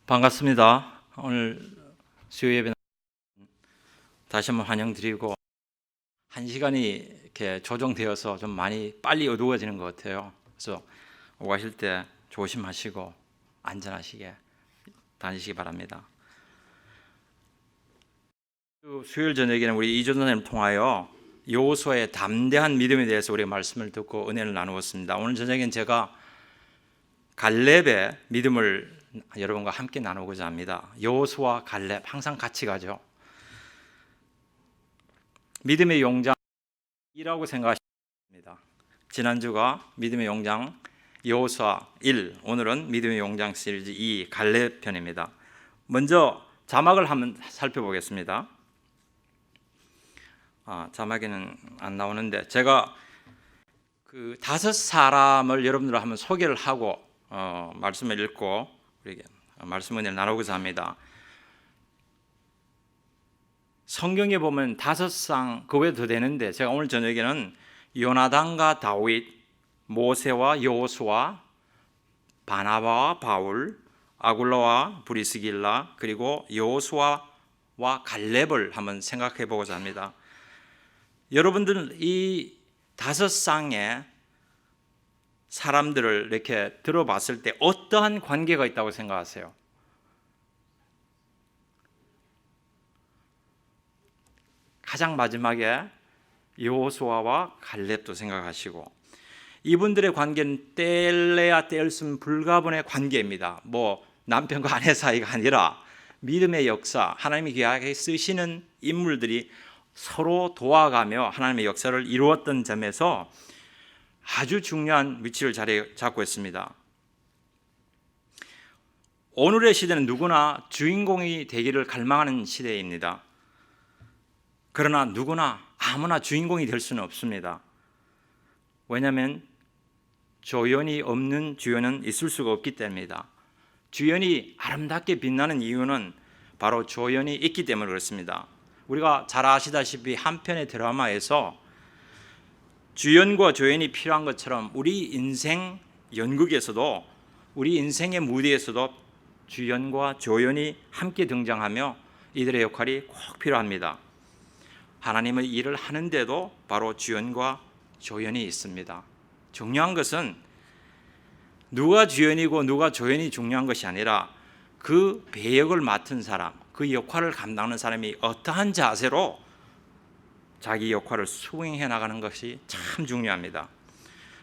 반갑습니다. 오늘 수요 예배 다시 한번 환영드리고 한 시간이 이렇게 조정되어서 좀 많이 빨리 어두워지는 것 같아요. 그래서 오가실 때 조심하시고 안전하시게 다니시기 바랍니다. 수요일 저녁에는 우리 이준 선생님 통하여 여호수아의 담대한 믿음에 대해서 우리가 말씀을 듣고 은혜를 나누었습니다. 오늘 저녁엔 제가 갈렙의 믿음을 여러분과 함께 나누고자 합니다. 여호수아, 갈렙 항상 같이 가죠. 믿음의 용장이라고 생각하십니다. 지난주가 믿음의 용장 여호수아 1, 오늘은 믿음의 용장 시리즈 2 갈렙 편입니다. 먼저 자막을 한번 살펴보겠습니다. 자막에는 안 나오는데 제가 그 5사람을 여러분들 한번 소개를 하고 말씀을 읽고 우리에게 말씀 은혜를 나누고자 합니다. 성경에 보면 5상 그 외에도 더 되는데 제가 오늘 저녁에는 요나단과 다윗, 모세와 여호수아, 바나바와 바울, 아굴라와 브리스길라 그리고 여호수아와 갈렙을 한번 생각해 보고자 합니다. 여러분들은 이 5쌍의 사람들을 이렇게 들어봤을 때 어떠한 관계가 있다고 생각하세요? 가장 마지막에 여호수아와 갈렙도 생각하시고 이분들의 관계는 뗄래야 뗄 수 불가분의 관계입니다. 뭐 남편과 아내 사이가 아니라 믿음의 역사, 하나님이 귀하게 쓰시는 인물들이 서로 도와가며 하나님의 역사를 이루었던 점에서 아주 중요한 위치를 자리 잡고 있습니다. 오늘의 시대는 누구나 주인공이 되기를 갈망하는 시대입니다. 그러나 누구나 아무나 주인공이 될 수는 없습니다. 왜냐하면 조연이 없는 주연은 있을 수가 없기 때문입니다. 주연이 아름답게 빛나는 이유는 바로 조연이 있기 때문에 그렇습니다. 우리가 잘 아시다시피 한 편의 드라마에서 주연과 조연이 필요한 것처럼 우리 인생 연극에서도 우리 인생의 무대에서도 주연과 조연이 함께 등장하며 이들의 역할이 꼭 필요합니다. 하나님의 일을 하는데도 바로 주연과 조연이 있습니다. 중요한 것은 누가 주연이고 누가 조연이 중요한 것이 아니라 그 배역을 맡은 사람, 그 역할을 감당하는 사람이 어떠한 자세로 자기 역할을 수행해 나가는 것이 참 중요합니다.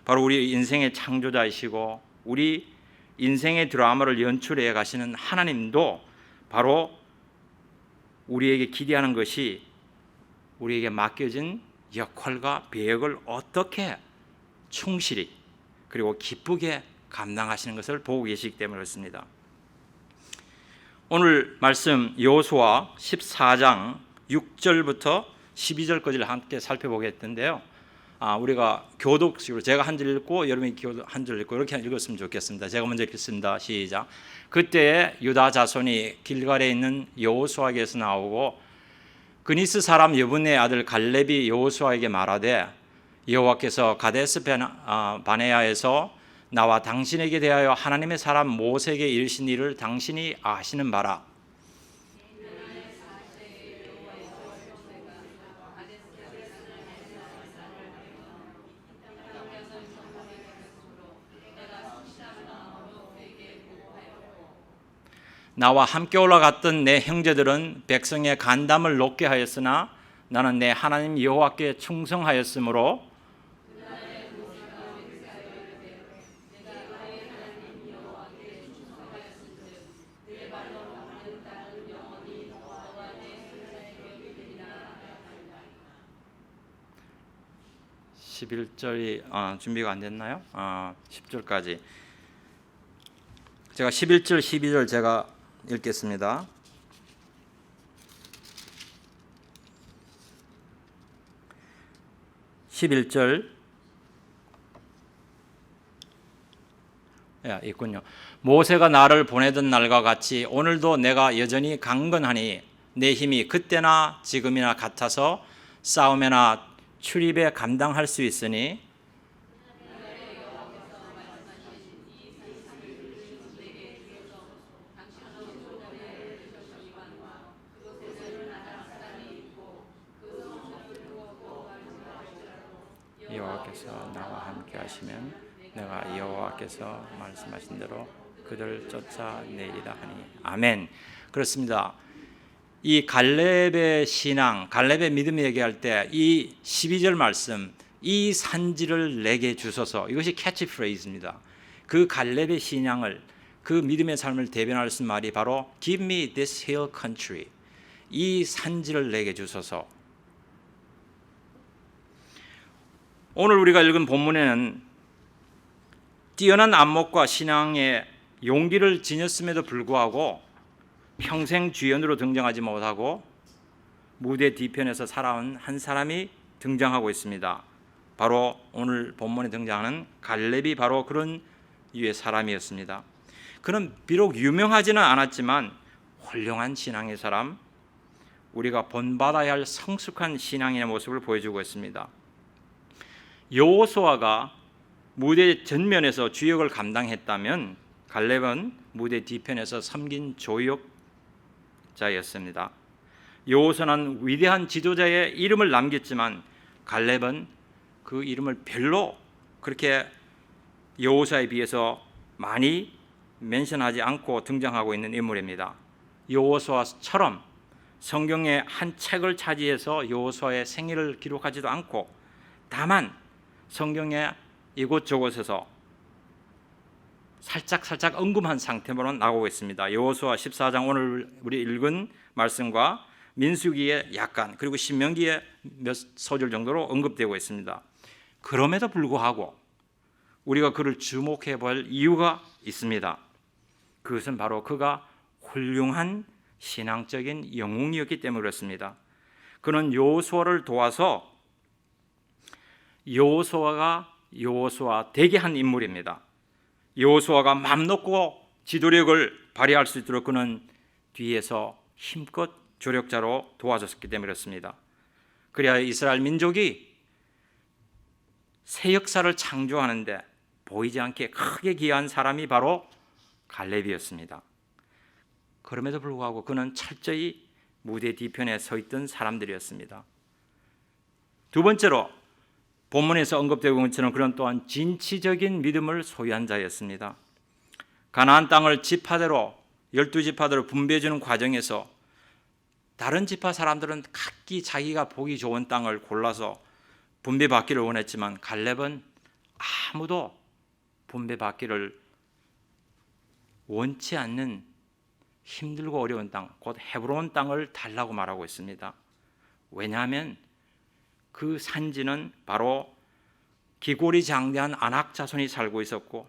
바로 우리 인생의 창조자이시고 우리 인생의 드라마를 연출해 가시는 하나님도 바로 우리에게 기대하는 것이 우리에게 맡겨진 역할과 배역을 어떻게 충실히 그리고 기쁘게 감당하시는 것을 보고 계시기 때문에 그렇습니다. 오늘 말씀 여호수아 14장 6절부터 12절까지를 함께 살펴보겠는데요. 우리가 교독식으로 제가 한 절 읽고 여러분이 한 절 읽고 이렇게 읽었으면 좋겠습니다. 제가 먼저 읽겠습니다. 시작. 그때 유다 자손이 길갈에 있는 여호수아에게서 나오고 그니스 사람 여분의 아들 갈렙이 여호수아에게 말하되 여호와께서 가데스 바네아에서 나와 당신에게 대하여 하나님의 사람 모세에게 이르신 일을 당신이 아시는 바라. 나와 함께 올라갔던 내 형제들은 백성의 간담을 높게 하였으나 나는 내 하나님 여호와께 충성하였으므로 (11절이) 준비가 안 됐나요? 10절까지 제가 11절 12절 제가 읽겠습니다. (11절) 있군요. 모세가 나를 보내던 날과 같이 오늘도 내가 여전히 강건하니 내 힘이 그때나 지금이나 같아서 싸움에나 출입에 감당할 수 있으니 여호와께서 나와 함께 하시면 내가 여호와께서 말씀하신 대로 그들 쫓아내리라 하니. 아멘. 그렇습니다. 이 갈렙의 신앙, 갈렙의 믿음 얘기할 때 이 12절 말씀, 이 산지를 내게 주소서, 이것이 캐치프레이즈입니다. 그 갈렙의 신앙을, 그 믿음의 삶을 대변할 수 있는 말이 바로 Give me this hill country, 이 산지를 내게 주소서. 오늘 우리가 읽은 본문에는 뛰어난 안목과 신앙의 용기를 지녔음에도 불구하고 평생 주연으로 등장하지 못하고 무대 뒤편에서 살아온 한 사람이 등장하고 있습니다. 바로 오늘 본문에 등장하는 갈렙이 바로 그런 유의 사람이었습니다. 그는 비록 유명하지는 않았지만 훌륭한 신앙의 사람, 우리가 본받아야 할 성숙한 신앙의 모습을 보여주고 있습니다. 여호수아가 무대 전면에서 주역을 감당했다면 갈렙은 무대 뒤편에서 섬긴 조역자였습니다. 여호수아는 위대한 지도자의 이름을 남겼지만 갈렙은 그 이름을 별로 그렇게 여호수아에 비해서 많이 멘션하지 않고 등장하고 있는 인물입니다. 여호수아처럼 성경의 한 책을 차지해서 여호수아의 생일을 기록하지도 않고 다만 성경의 이곳저곳에서 살짝 언급한 상태로만 나오고 있습니다. 여호수아 14장 오늘 우리 읽은 말씀과 민수기에 약간, 그리고 신명기에 몇 소절 정도로 언급되고 있습니다. 그럼에도 불구하고 우리가 그를 주목해 볼 이유가 있습니다. 그것은 바로 그가 훌륭한 신앙적인 영웅이었기 때문에 그렇습니다. 그는 여호수아를 도와서 여호수아 되게 한 인물입니다. 여호수아가 맘 놓고 지도력을 발휘할 수 있도록 그는 뒤에서 힘껏 조력자로 도와줬기 때문에 그렇습니다. 그래야 이스라엘 민족이 새 역사를 창조하는데 보이지 않게 크게 기여한 사람이 바로 갈렙이었습니다. 그럼에도 불구하고 그는 철저히 무대 뒤편에 서 있던 사람들이었습니다. 두 번째로 본문에서 언급되고 있는 것처럼 그는 또한 진취적인 믿음을 소유한 자였습니다. 가나안 땅을 지파대로 12지파대로 분배해 주는 과정에서 다른 지파 사람들은 각기 자기가 보기 좋은 땅을 골라서 분배받기를 원했지만 갈렙은 아무도 분배받기를 원치 않는 힘들고 어려운 땅, 곧 헤브론 땅을 달라고 말하고 있습니다. 왜냐하면 그 산지는 바로 기골이 장대한 아낙 자손이 살고 있었고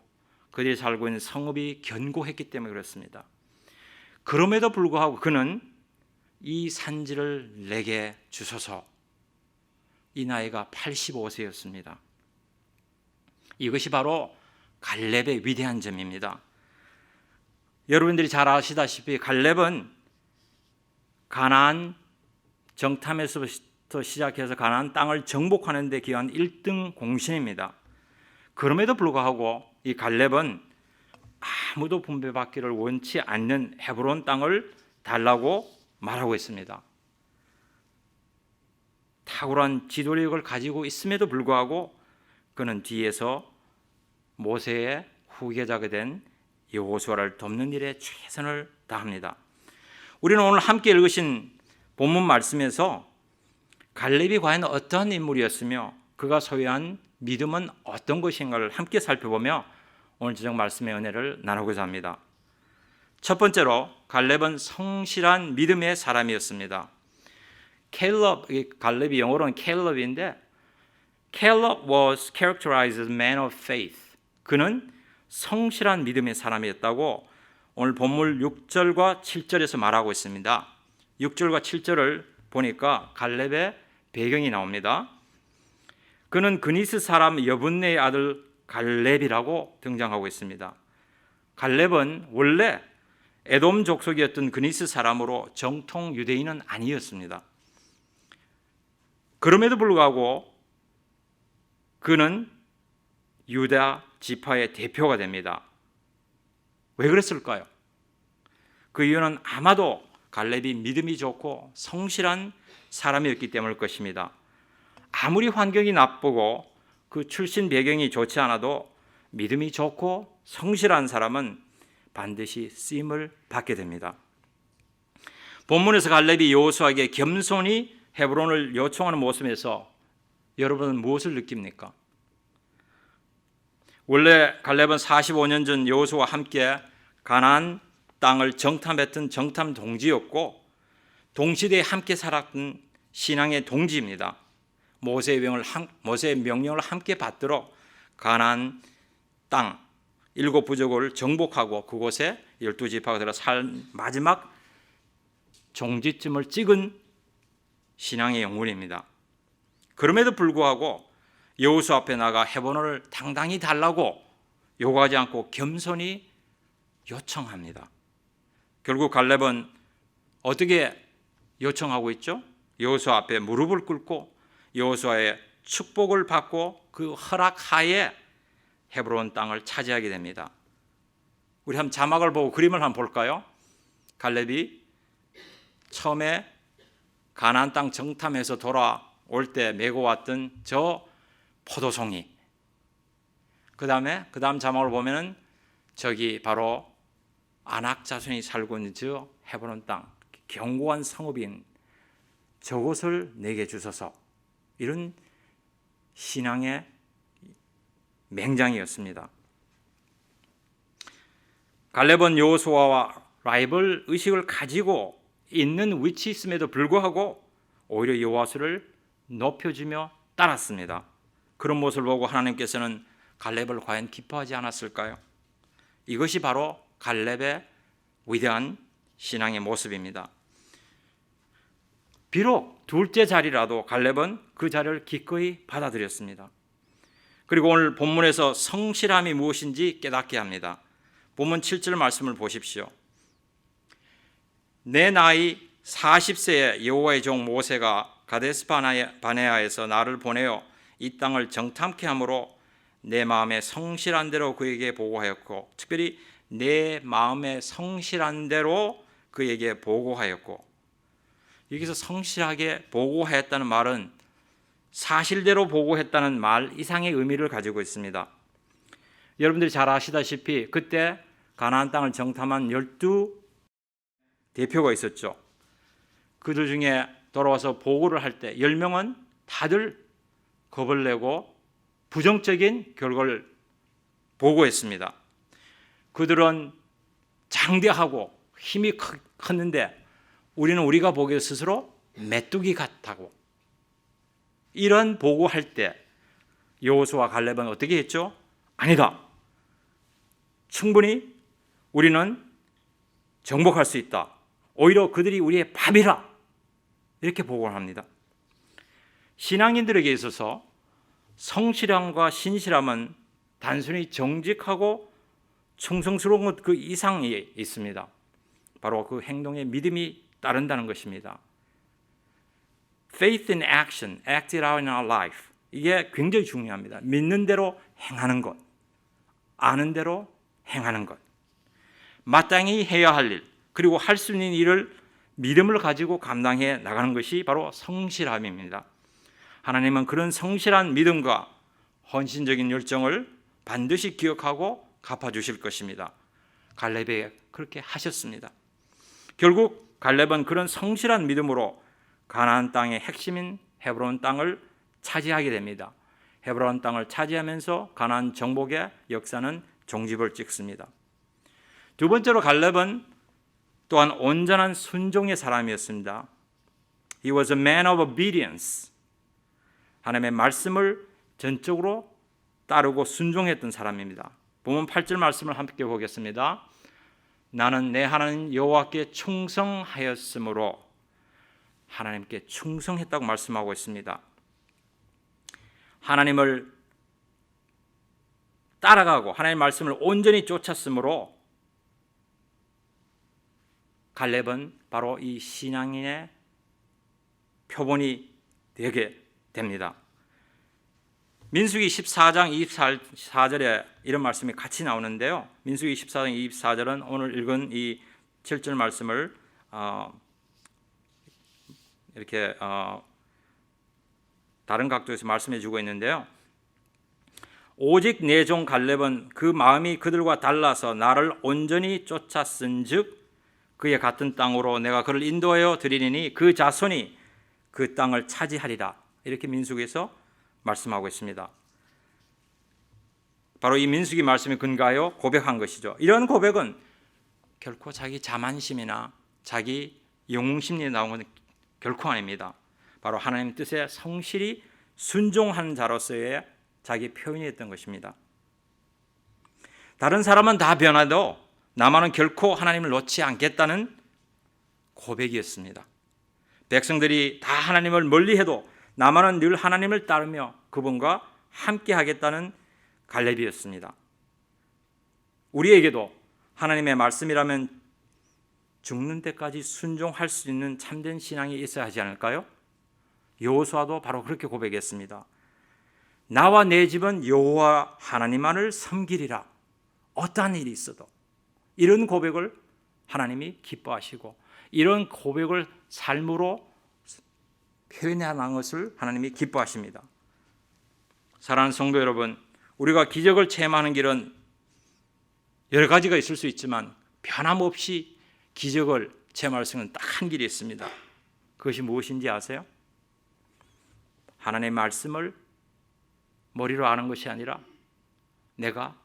그들이 살고 있는 성읍이 견고했기 때문에 그렇습니다. 그럼에도 불구하고 그는 이 산지를 내게 주소서, 이 나이가 85세였습니다. 이것이 바로 갈렙의 위대한 점입니다. 여러분들이 잘 아시다시피 갈렙은 가나안 정탐에서부터 시작해서 가나안 땅을 정복하는 데 기여한 1등 공신입니다. 그럼에도 불구하고 이 갈렙은 아무도 분배받기를 원치 않는 헤브론 땅을 달라고 말하고 있습니다. 탁월한 지도력을 가지고 있음에도 불구하고 그는 뒤에서 모세의 후계자가 된 여호수아를 돕는 일에 최선을 다합니다. 우리는 오늘 함께 읽으신 본문 말씀에서 갈렙이 과연 어떠한 인물이었으며 그가 소유한 믿음은 어떤 것인가를 함께 살펴보며 오늘 지정 말씀의 은혜를 나누고자 합니다. 첫 번째로 갈렙은 성실한 믿음의 사람이었습니다. 갈렙이 영어로는 Caleb인데 Caleb was characterized as a man of faith. 그는 성실한 믿음의 사람이었다고 오늘 본문 6절과 7절에서 말하고 있습니다. 6절과 7절을 보니까 갈렙의 배경이 나옵니다. 그는 그니스 사람 여분네의 아들 갈렙이라고 등장하고 있습니다. 갈렙은 원래 에돔 족속이었던 그니스 사람으로 정통 유대인은 아니었습니다. 그럼에도 불구하고 그는 유다 지파의 대표가 됩니다. 왜 그랬을까요? 그 이유는 아마도 갈렙이 믿음이 좋고 성실한 사람이었기 때문일 것입니다. 아무리 환경이 나쁘고 그 출신 배경이 좋지 않아도 믿음이 좋고 성실한 사람은 반드시 쓰임을 받게 됩니다. 본문에서 갈렙이 여호수아에게 겸손히 헤브론을 요청하는 모습에서 여러분은 무엇을 느낍니까? 원래 갈렙은 45년 전 여호수아와 함께 가나안 땅을 정탐했던 정탐 동지였고 동시대에 함께 살았던 신앙의 동지입니다. 모세의 명령을 함께 받들어 가나안 땅 7부족을 정복하고 그곳에 12지파가 들어 살 마지막 종지점을 찍은 신앙의 영혼입니다. 그럼에도 불구하고 여호수아 앞에 나가 헤브론을 당당히 달라고 요구하지 않고 겸손히 요청합니다. 결국 갈렙은 어떻게 요청하고 있죠? 여호수아 앞에 무릎을 꿇고 여호수아의 축복을 받고 그 허락하에 헤브론 땅을 차지하게 됩니다. 우리 한번 자막을 보고 그림을 한번 볼까요? 갈렙이 처음에 가나안 땅 정탐에서 돌아올 때 메고 왔던 저 포도송이, 그 다음 자막을 보면은 저기 바로 아낙 자손이 살고 있는 저 헤브론 땅, 견고한 성읍인 저곳을 내게 주소서, 이런 신앙의 맹장이었습니다. 갈렙은 여호수아와 라이벌 의식을 가지고 있는 위치에 있음에도 불구하고 오히려 여호수아를 높여주며 따랐습니다. 그런 모습을 보고 하나님께서는 갈렙을 과연 기뻐하지 않았을까요? 이것이 바로 갈렙의 위대한 신앙의 모습입니다. 비록 둘째 자리라도 갈렙은 그 자리를 기꺼이 받아들였습니다. 그리고 오늘 본문에서 성실함이 무엇인지 깨닫게 합니다. 본문 7절 말씀을 보십시오. 내 나이 40세에 여호와의 종 모세가 가데스 바네아에서 나를 보내어 이 땅을 정탐케 함으로 내 마음에 성실한 대로 그에게 보고하였고, 특별히 내 마음에 성실한 대로 그에게 보고하였고, 여기서 성실하게 보고하였다는 말은 사실대로 보고했다는 말 이상의 의미를 가지고 있습니다. 여러분들이 잘 아시다시피 그때 가나안 땅을 정탐한 12 대표가 있었죠. 그들 중에 돌아와서 보고를 할 때 10명은 다들 겁을 내고 부정적인 결과를 보고했습니다. 그들은 장대하고 힘이 컸는데 우리는 우리가 보기에 스스로 메뚜기 같다고, 이런 보고할 때 여호수아와 갈렙은 어떻게 했죠? 아니다, 충분히 우리는 정복할 수 있다, 오히려 그들이 우리의 밥이라, 이렇게 보고를 합니다. 신앙인들에게 있어서 성실함과 신실함은 단순히 정직하고 충성스러운 것 그 이상이 있습니다. 바로 그 행동에 믿음이 따른다는 것입니다. Faith in action, act it out in our life. 이게 굉장히 중요합니다. 믿는 대로 행하는 것, 아는 대로 행하는 것, 마땅히 해야 할 일, 그리고 할 수 있는 일을 믿음을 가지고 감당해 나가는 것이 바로 성실함입니다. 하나님은 그런 성실한 믿음과 헌신적인 열정을 반드시 기억하고 갚아주실 것입니다. 갈렙에게 그렇게 하셨습니다. 결국 갈렙은 그런 성실한 믿음으로 가나안 땅의 핵심인 헤브론 땅을 차지하게 됩니다. 헤브론 땅을 차지하면서 가나안 정복의 역사는 종집을 찍습니다. 두 번째로 갈렙은 또한 온전한 순종의 사람이었습니다. He was a man of obedience. 하나님의 말씀을 전적으로 따르고 순종했던 사람입니다. 본문 8절 말씀을 함께 보겠습니다. 나는 내 하나님 여호와께 충성하였으므로, 하나님께 충성했다고 말씀하고 있습니다. 하나님을 따라가고 하나님의 말씀을 온전히 쫓았으므로 갈렙은 바로 이 신앙인의 표본이 되게 됩니다. 민수기 14장 24절에 이런 말씀이 같이 나오는데요. 민수기 14장 24절은 오늘 읽은 이 7절 말씀을 이렇게 다른 각도에서 말씀해 주고 있는데요. 오직 내 종 갈렙은 그 마음이 그들과 달라서 나를 온전히 쫓았은즉 그의 같은 땅으로 내가 그를 인도하여 드리리니 그 자손이 그 땅을 차지하리라. 이렇게 민수기에서 말씀하고 있습니다. 바로 이 민수기 말씀에 근거하여 고백한 것이죠. 이런 고백은 결코 자기 자만심이나 자기 영웅심리에 나온 것은 결코 아닙니다. 바로 하나님 뜻에 성실히 순종하는 자로서의 자기 표현이었던 것입니다. 다른 사람은 다 변해도 나만은 결코 하나님을 놓지 않겠다는 고백이었습니다. 백성들이 다 하나님을 멀리해도 나만은 늘 하나님을 따르며 그분과 함께 하겠다는 갈렙이었습니다. 우리에게도 하나님의 말씀이라면 죽는 데까지 순종할 수 있는 참된 신앙이 있어야 하지 않을까요? 여호수아도 바로 그렇게 고백했습니다. 나와 내 집은 여호와 하나님만을 섬기리라. 어떠한 일이 있어도. 이런 고백을 하나님이 기뻐하시고 이런 고백을 삶으로 표현하는 것을 하나님이 기뻐하십니다. 사랑하는 성도 여러분, 우리가 기적을 체험하는 길은 여러 가지가 있을 수 있지만 변함없이 기적을 체험할 수 있는 딱 한 길이 있습니다. 그것이 무엇인지 아세요? 하나님의 말씀을 머리로 아는 것이 아니라 내가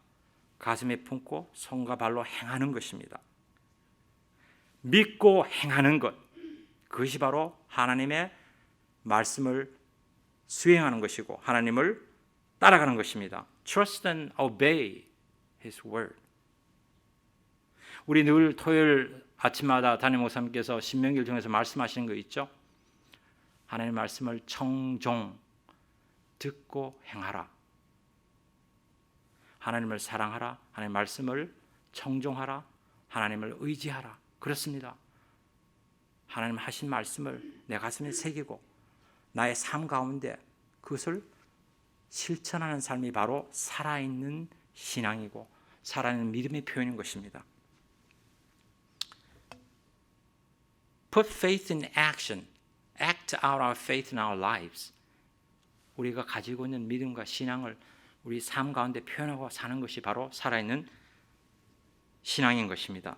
가슴에 품고 손과 발로 행하는 것입니다. 믿고 행하는 것, 그것이 바로 하나님의 말씀을 수행하는 것이고 하나님을 따라가는 것입니다. Trust and obey His word. 우리 늘 토요일 아침마다 담임 목사님께서 신명기를 통해서 말씀하시는 거 있죠? 하나님의 말씀을 청종, 듣고 행하라. 하나님을 사랑하라. 하나님의 말씀을 청종하라. 하나님을 의지하라. 그렇습니다. 하나님 하신 말씀을 내 가슴에 새기고 나의 삶 가운데 그것을 실천하는 삶이 바로 살아있는 신앙이고 살아있는 믿음의 표현인 것입니다. Put faith in action. Act out our faith in our lives. 우리가 가지고 있는 믿음과 신앙을 우리 삶 가운데 표현하고 사는 것이 바로 살아있는 신앙인 것입니다.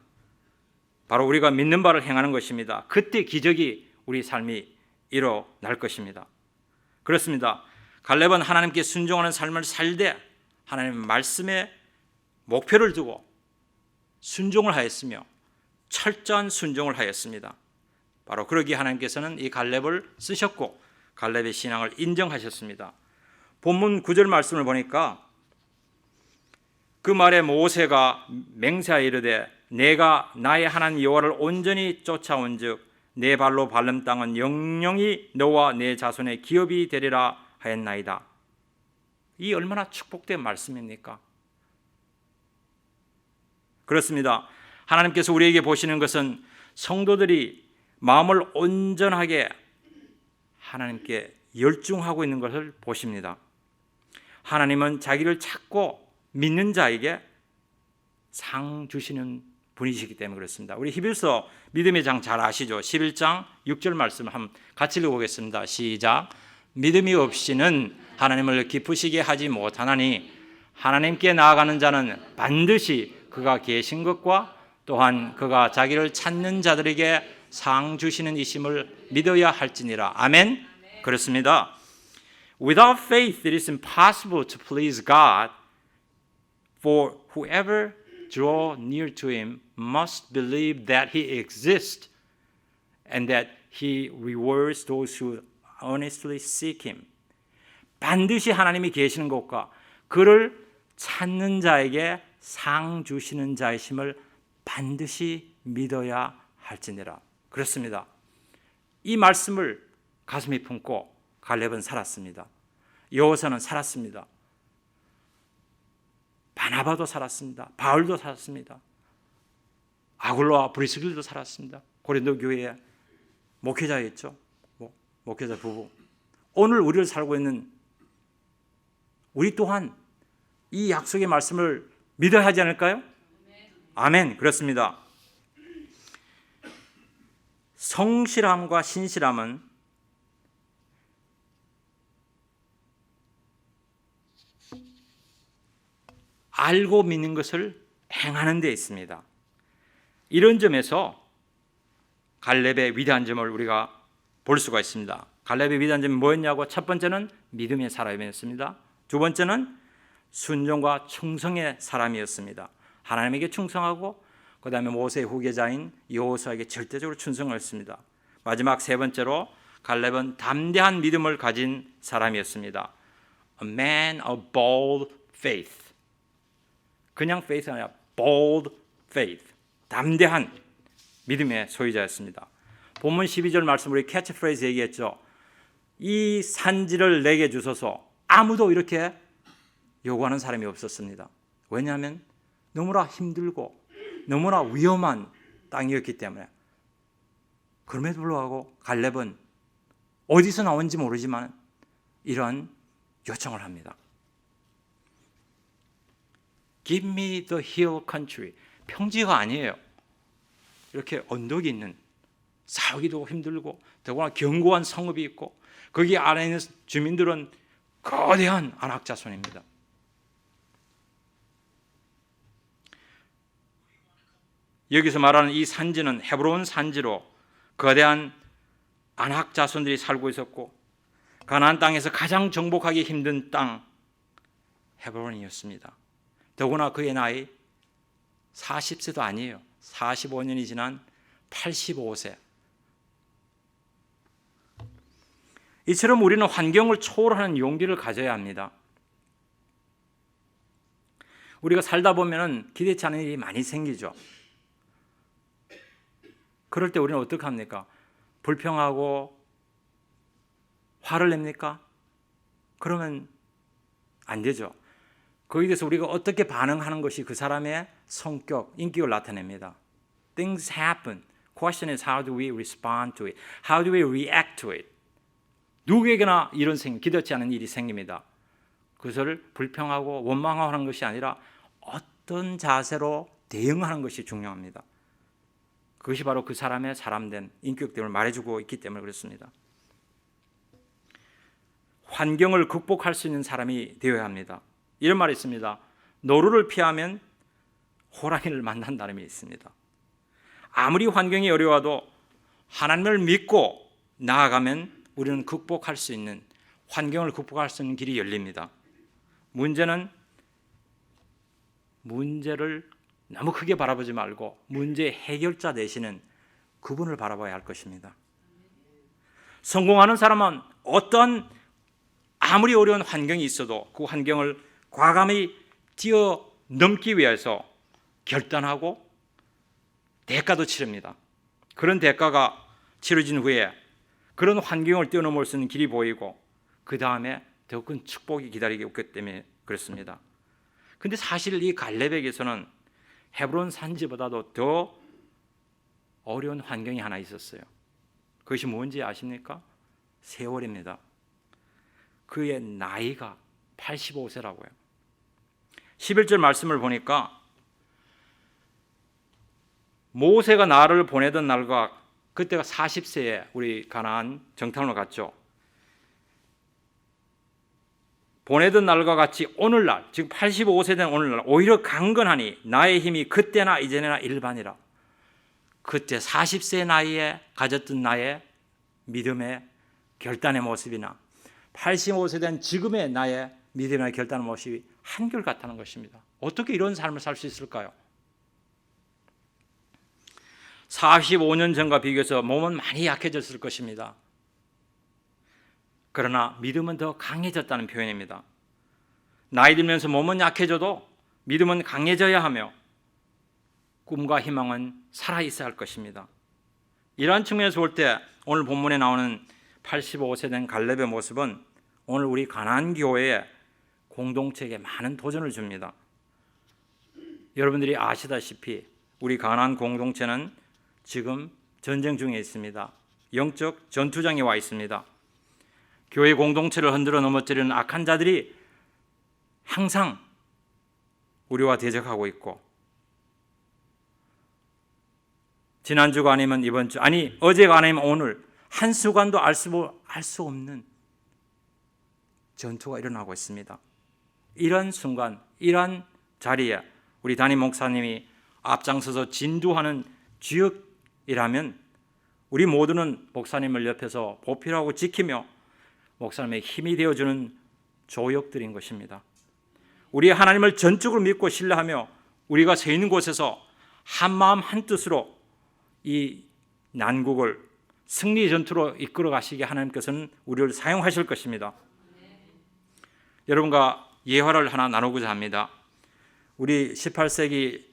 바로 우리가 믿는 바를 행하는 것입니다. 그때 기적이 우리 삶이 일어날 것입니다. 그렇습니다. 갈렙은 하나님께 순종하는 삶을 살되 하나님의 말씀에 목표를 두고 순종을 하였으며 철저한 순종을 하였습니다. 바로 그러기에 하나님께서는 이 갈렙을 쓰셨고 갈렙의 신앙을 인정하셨습니다. 본문 9절 말씀을 보니까 그 말에 모세가 맹세하여 이르되 내가 나의 하나님 여호와를 온전히 쫓아온즉 내 발로 밟는 땅은 영영이 너와 내 자손의 기업이 되리라 하였나이다. 이 얼마나 축복된 말씀입니까? 그렇습니다. 하나님께서 우리에게 보시는 것은 성도들이 마음을 온전하게 하나님께 열중하고 있는 것을 보십니다. 하나님은 자기를 찾고 믿는 자에게 상 주시는 분이시기 때문에 그렇습니다. 우리 히브리서 믿음의 장 잘 아시죠? 11장 6절 말씀을 한번 같이 읽어보겠습니다. 시작. 믿음이 없이는 하나님을 기쁘시게 하지 못하나니 하나님께 나아가는 자는 반드시 그가 계신 것과 또한 그가 자기를 찾는 자들에게 상 주시는 이심을 믿어야 할지니라. 아멘. 그렇습니다. Without faith it is impossible to please God, for whoever draw near to him must believe that he exists and that he rewards those who honestly seek him. 반드시 하나님이 계시는 것과 그를 찾는 자에게 상 주시는 자이심을 반드시 믿어야 할지니라. 그렇습니다. 이 말씀을 가슴에 품고 갈렙은 살았습니다. 여호수아는 살았습니다. 바나바도 살았습니다. 바울도 살았습니다. 아굴로와 브리스길도 살았습니다. 고린도 교회의 목회자였죠. 목회자 부부. 오늘 우리를 살고 있는 우리 또한 이 약속의 말씀을 믿어야 하지 않을까요? 아멘. 그렇습니다. 성실함과 신실함은 알고 믿는 것을 행하는 데 있습니다. 이런 점에서 갈렙의 위대한 점을 우리가 볼 수가 있습니다. 갈렙의 위대한 점이 뭐였냐고? 첫 번째는 믿음의 사람이었습니다. 두 번째는 순종과 충성의 사람이었습니다. 하나님에게 충성하고 그 다음에 모세의 후계자인 여호수아에게 절대적으로 충성을 했습니다. 마지막 세 번째로 갈렙은 담대한 믿음을 가진 사람이었습니다. A man of bold faith. 그냥 faith가 아니라 bold faith. 담대한 믿음의 소유자였습니다. 본문 12절 말씀 우리 캐치프레이즈 얘기했죠. 이 산지를 내게 주소서. 아무도 이렇게 요구하는 사람이 없었습니다. 왜냐하면 너무나 힘들고 너무나 위험한 땅이었기 때문에. 그럼에도 불구하고 갈렙은 어디서 나온지 모르지만 이런 요청을 합니다. Give me the hill country. 평지가 아니에요. 이렇게 언덕이 있는, 싸우기도 힘들고 더구나 견고한 성읍이 있고 거기 안에 있는 주민들은 거대한 아낙 자손입니다. 여기서 말하는 이 산지는 헤브론 산지로 거대한 아낙 자손들이 살고 있었고 가나안 땅에서 가장 정복하기 힘든 땅 헤브론이었습니다. 더구나 그의 나이 40세도 아니에요. 45년이 지난 85세. 이처럼 우리는 환경을 초월하는 용기를 가져야 합니다. 우리가 살다 보면 기대치 않은 일이 많이 생기죠. 그럴 때 우리는 어떻게 합니까? 불평하고 화를 냅니까? 그러면 안 되죠. 거기에 대해서 우리가 어떻게 반응하는 것이 그 사람의 성격, 인격을 나타냅니다. Things happen. Question is how do we respond to it? How do we react to it? 누구에게나 이런 기대치 않은 일이 생깁니다. 그것을 불평하고 원망하는 것이 아니라 어떤 자세로 대응하는 것이 중요합니다. 그것이 바로 그 사람의 사람된 인격됨을 말해주고 있기 때문에 그렇습니다. 환경을 극복할 수 있는 사람이 되어야 합니다. 이런 말이 있습니다. 노루를 피하면 호랑이를 만난다는 말이 있습니다. 아무리 환경이 어려워도 하나님을 믿고 나아가면 우리는 극복할 수 있는, 환경을 극복할 수 있는 길이 열립니다. 문제는 문제를 너무 크게 바라보지 말고 문제의 해결자 되시는 그분을 바라봐야 할 것입니다. 성공하는 사람은 어떤 아무리 어려운 환경이 있어도 그 환경을 과감히 뛰어넘기 위해서 결단하고 대가도 치릅니다. 그런 대가가 치러진 후에 그런 환경을 뛰어넘을 수 있는 길이 보이고 그 다음에 더 큰 축복이 기다리고 있기 때문에 그렇습니다. 그런데 사실 이 갈렙에게서는 헤브론 산지보다도 더 어려운 환경이 하나 있었어요. 그것이 뭔지 아십니까? 세월입니다. 그의 나이가 85세라고요. 11절 말씀을 보니까 모세가 나를 보내던 날과 그때가 40세에 우리 가나안 정탐을 갔죠. 보내던 날과 같이 오늘날, 지금 85세 된 오늘날 오히려 강건하니 나의 힘이 그때나 이전에나 일반이라. 그때 40세 나이에 가졌던 나의 믿음의 결단의 모습이나 85세 된 지금의 나의 믿음의 결단의 모습이 한결같다는 것입니다. 어떻게 이런 삶을 살 수 있을까요? 45년 전과 비교해서 몸은 많이 약해졌을 것입니다. 그러나 믿음은 더 강해졌다는 표현입니다. 나이 들면서 몸은 약해져도 믿음은 강해져야 하며 꿈과 희망은 살아있어야 할 것입니다. 이러한 측면에서 볼 때 오늘 본문에 나오는 85세 된 갈렙의 모습은 오늘 우리 가나안 교회의 공동체에게 많은 도전을 줍니다. 여러분들이 아시다시피 우리 가나안 공동체는 지금 전쟁 중에 있습니다. 영적 전투장에 와 있습니다. 교회 공동체를 흔들어 넘어뜨리는 악한 자들이 항상 우리와 대적하고 있고 지난주가 아니면 이번 주, 아니 어제가 아니면 오늘 한순간도 알 수 없는 전투가 일어나고 있습니다. 이런 순간, 이런 자리에 우리 담임 목사님이 앞장서서 진두하는 주역이라면 우리 모두는 목사님을 옆에서 보필하고 지키며 목사님의 힘이 되어주는 조역들인 것입니다. 우리 하나님을 전적으로 믿고 신뢰하며 우리가 서 있는 곳에서 한마음 한뜻으로 이 난국을 승리 전투로 이끌어 가시게 하나님께서는 우리를 사용하실 것입니다. 여러분과 예화를 하나 나누고자 합니다. 우리 18세기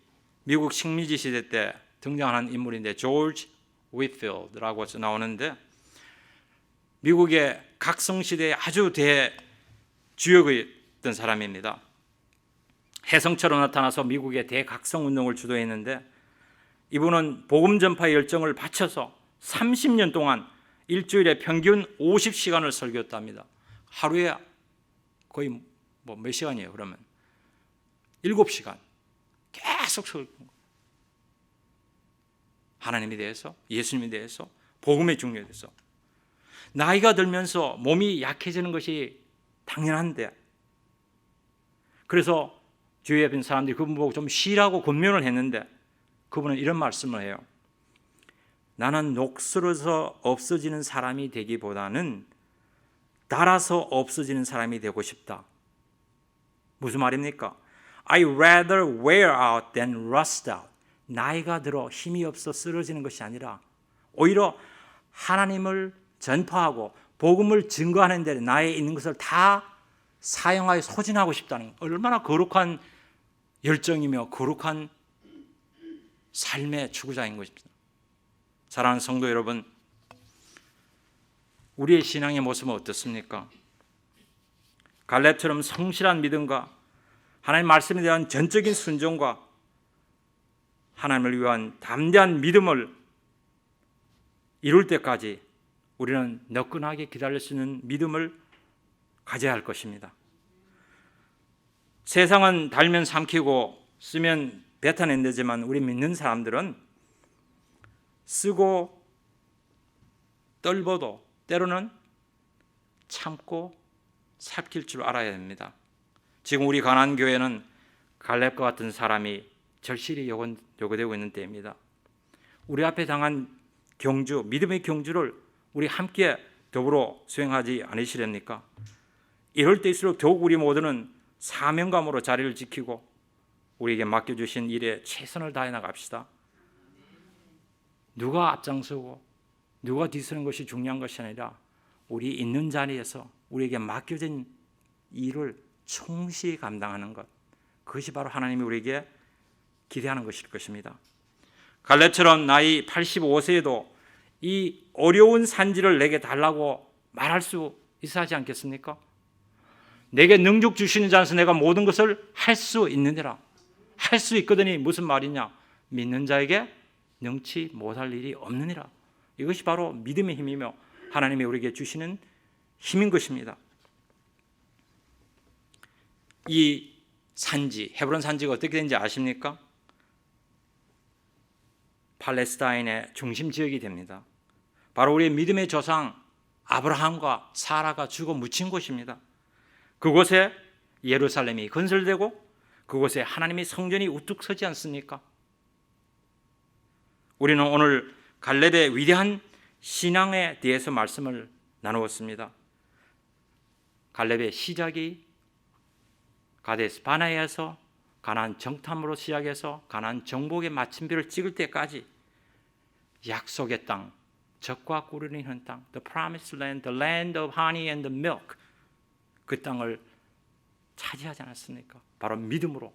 미국 식민지 시대 때 등장하는 인물인데 조지 위필드라고 나오는데 미국의 각성시대의 아주 대주역이었던 사람입니다. 혜성처럼 나타나서 미국의 대각성운동을 주도했는데 이분은 복음 전파의 열정을 바쳐서 30년 동안 일주일에 평균 50시간을 설교했답니다. 하루에 거의 몇 시간이에요? 그러면 7시간 계속 설교. 하나님에 대해서, 예수님에 대해서, 복음의 중요에 대해서. 나이가 들면서 몸이 약해지는 것이 당연한데 그래서 주위에 있는 사람들이 그분 보고 좀 쉬라고 권면을 했는데 그분은 이런 말씀을 해요. 나는 녹슬어서 없어지는 사람이 되기보다는 닳아서 없어지는 사람이 되고 싶다. 무슨 말입니까? I rather wear out than rust out. 나이가 들어 힘이 없어 쓰러지는 것이 아니라 오히려 하나님을 전파하고 복음을 증거하는 데 나에 있는 것을 다 사용하여 소진하고 싶다는 얼마나 거룩한 열정이며 거룩한 삶의 추구자인 것입니다. 사랑하는 성도 여러분, 우리의 신앙의 모습은 어떻습니까? 갈렙처럼 성실한 믿음과 하나님 말씀에 대한 전적인 순종과 하나님을 위한 담대한 믿음을 이룰 때까지 우리는 너끈하게 기다릴 수 있는 믿음을 가져야 할 것입니다. 세상은 달면 삼키고 쓰면 뱉어낸다지만 우리 믿는 사람들은 쓰고 떨어도 때로는 참고 삭힐 줄 알아야 됩니다. 지금 우리 가나안 교회는 갈렙과 같은 사람이 절실히 요구되고 있는 때입니다. 우리 앞에 당한 경주, 믿음의 경주를 우리 함께 더불어 수행하지 않으시렵니까? 이럴 때일수록 더욱 우리 모두는 사명감으로 자리를 지키고 우리에게 맡겨주신 일에 최선을 다해 나갑시다. 누가 앞장서고 누가 뒤서는 것이 중요한 것이 아니라 우리 있는 자리에서 우리에게 맡겨진 일을 충실히 감당하는 것, 그것이 바로 하나님이 우리에게 기대하는 것일 것입니다. 갈렙처럼 나이 85세에도 이 어려운 산지를 내게 달라고 말할 수 있어야 하지 않겠습니까? 내게 능력 주시는 자에서 내가 모든 것을 할 수 있느니라. 할 수 있거든이 무슨 말이냐? 믿는 자에게 능치 못할 일이 없느니라. 이것이 바로 믿음의 힘이며 하나님이 우리에게 주시는 힘인 것입니다. 이 산지, 헤브론 산지가 어떻게 되는지 아십니까? 팔레스타인의 중심 지역이 됩니다. 바로 우리의 믿음의 조상 아브라함과 사라가 죽어 묻힌 곳입니다. 그곳에 예루살렘이 건설되고 그곳에 하나님의 성전이 우뚝 서지 않습니까? 우리는 오늘 갈렙의 위대한 신앙에 대해서 말씀을 나누었습니다. 갈렙의 시작이 가데스 바네아에서 가나안 정탐으로 시작해서 가나안 정복의 마침표를 찍을 때까지 약속의 땅, 젖과 꿀이 흐르는 땅, the promised land, the land of honey and the milk, 그 땅을 차지하지 않았습니까? 바로 믿음으로.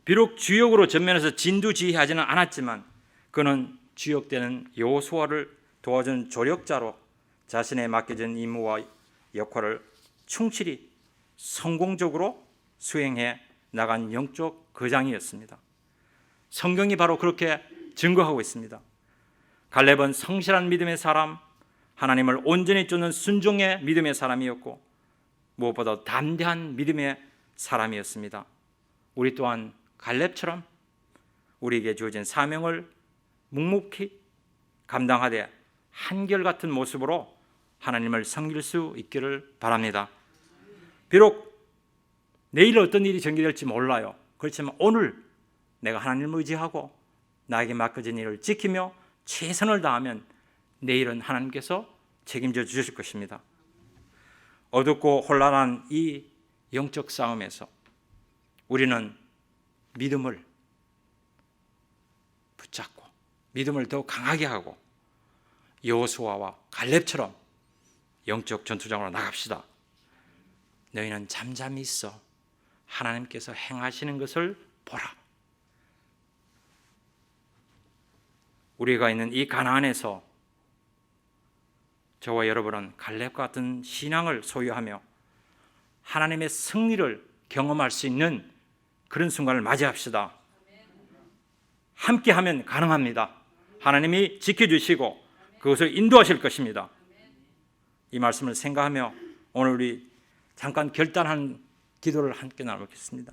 비록 주역으로 전면에서 진두지휘하지는 않았지만 그는 주역되는 여호수아를 도와준 조력자로 자신의 맡겨진 임무와 역할을 충실히 성공적으로 수행해 나간 영적 거장이었습니다. 성경이 바로 그렇게 증거하고 있습니다. 갈렙은 성실한 믿음의 사람, 하나님을 온전히 쫓는 순종의 믿음의 사람이었고 무엇보다 담대한 믿음의 사람이었습니다. 우리 또한 갈렙처럼 우리에게 주어진 사명을 묵묵히 감당하되 한결같은 모습으로 하나님을 섬길 수 있기를 바랍니다. 비록 내일 어떤 일이 전개될지 몰라요. 그렇지만 오늘 내가 하나님을 의지하고 나에게 맡겨진 일을 지키며 최선을 다하면 내일은 하나님께서 책임져 주실 것입니다. 어둡고 혼란한 이 영적 싸움에서 우리는 믿음을 붙잡고 믿음을 더 강하게 하고 여호수아와 갈렙처럼 영적 전투장으로 나갑시다. 너희는 잠잠히 있어 하나님께서 행하시는 것을 보라. 우리가 있는 이 가나안에서 저와 여러분은 갈렙과 같은 신앙을 소유하며 하나님의 승리를 경험할 수 있는 그런 순간을 맞이합시다. 함께하면 가능합니다. 하나님이 지켜주시고 그것을 인도하실 것입니다. 이 말씀을 생각하며 오늘 우리 잠깐 결단한 기도를 함께 나누겠습니다.